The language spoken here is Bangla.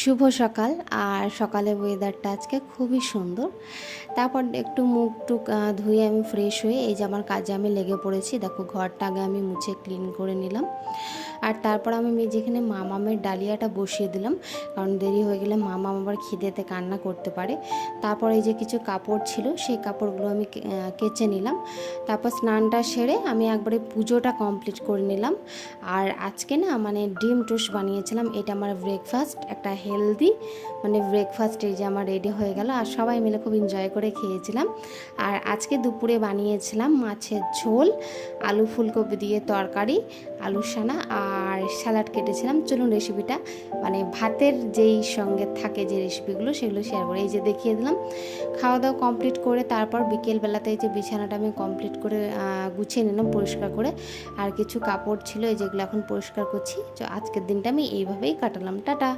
শুভ সকাল। আর সকালের ওয়েদারটা আজকে খুবই সুন্দর। তারপর একটু মুখ টুক ধুয়ে আমি ফ্রেশ হয়ে এই যে আমার কাজে আমি লেগে পড়েছি। দেখো ঘরটা আগে আমি মুছে ক্লিন করে নিলাম। আর তারপর আমি যেখানে মামামের ডালিয়াটা বসিয়ে দিলাম, কারণ দেরি হয়ে গেলে মামাম আবার খিদেতে কান্না করতে পারে। তারপর এই যে কিছু কাপড় ছিল সেই কাপড়গুলো আমি কেচে নিলাম। তারপর স্নানটা সেরে আমি একবারে পুজোটা কমপ্লিট করে নিলাম। আর আজকে না ডিম টোস্ট বানিয়েছিলাম। এটা আমার ব্রেকফাস্ট, একটা হেলদি ব্রেকফাস্ট এই যে আমার রেডি হয়ে গেল। আর সবাই মিলে খুব এনজয় করে খেয়েছিলাম। আর আজকে দুপুরে বানিয়েছিলাম মাছের ঝোল, আলু ফুলকপি দিয়ে তরকারি, আলু সানা আর স্যালাড কেটেছিলাম। চলুন রেসিপিটা ভাতের যেই সঙ্গে থাকে যে রেসিপিগুলো সেগুলো শেয়ার করে এই যে দেখিয়ে দিলাম। খাওয়া দাওয়া কমপ্লিট করে তারপর বিকেলবেলাতে এই যে বিছানাটা আমি কমপ্লিট করে গুছিয়ে নিলাম পরিষ্কার করে। আর কিছু কাপড় ছিল এই যেগুলো এখন পরিষ্কার করছি। তো আজকের দিনটা আমি এইভাবেই কাটালাম। টাটা।